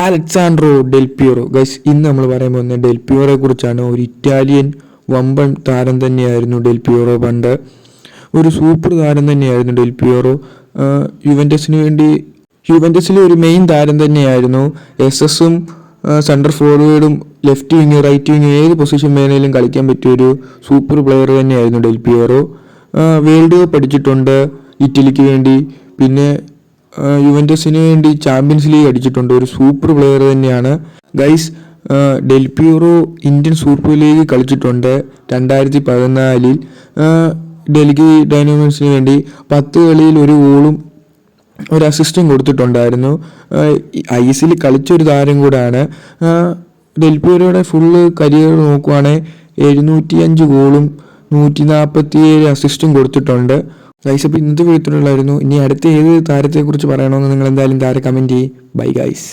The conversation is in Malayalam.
Alejandro del പിയറോ. ഗൈസ്, ഇന്ന് നമ്മൾ പറയാൻ പോകുന്നത് ഡെൽ പിയറോയെ കുറിച്ചാണ്. ഒരു ഇറ്റാലിയൻ വമ്പൻ താരം തന്നെയായിരുന്നു ഡെൽ പിയറോ. പണ്ട് ഒരു സൂപ്പർ താരം തന്നെയായിരുന്നു ഡെൽ പിയറോ. യുവൻറ്റസിലെ ഒരു മെയിൻ താരം തന്നെയായിരുന്നു. SS-ഉം സെൻട്രൽ ഫോർവേഡും ലെഫ്റ്റ് വിങ് റൈറ്റ് വിങ് ഏത് പൊസിഷൻ വേണേലും കളിക്കാൻ പറ്റിയ ഒരു സൂപ്പർ പ്ലെയർ തന്നെയായിരുന്നു ഡെൽ പിയറോ. വേൾഡ് കപ്പ് അടിച്ചിട്ടുണ്ട് ഇറ്റലിക്ക് വേണ്ടി, പിന്നെ യുവൻറ്റസിന് വേണ്ടി ചാമ്പ്യൻസ് ലീഗ് അടിച്ചിട്ടുണ്ട്. ഒരു സൂപ്പർ പ്ലെയർ തന്നെയാണ് guys. Del പിയറോ Indian super league കളിച്ചിട്ടുണ്ട് 2014. ഡൽഹി ഡൈനാമോസിന് വേണ്ടി 10 കളിയിൽ ഒരു ഗോളും ഒരു അസിസ്റ്റും കൊടുത്തിട്ടുണ്ടായിരുന്നു. ഐസിൽ കളിച്ചൊരു താരം കൂടാണ്. ഡെൽ പിയറോയുടെ ഫുള്ള് കരിയർ നോക്കുവാണെങ്കിൽ 705 ഗോളും 147 അസിസ്റ്റും കൊടുത്തിട്ടുണ്ട്. ഗൈസ്, അപ്പോൾ ഇന്നത്തെ വീഡിയോയിലുള്ളായിരുന്നു. ഇനി അടുത്ത ഏത് താരത്തെക്കുറിച്ച് പറയണമെന്ന് നിങ്ങൾ എന്തായാലും താരം കമൻറ്റ് ചെയ്യും. Bye guys.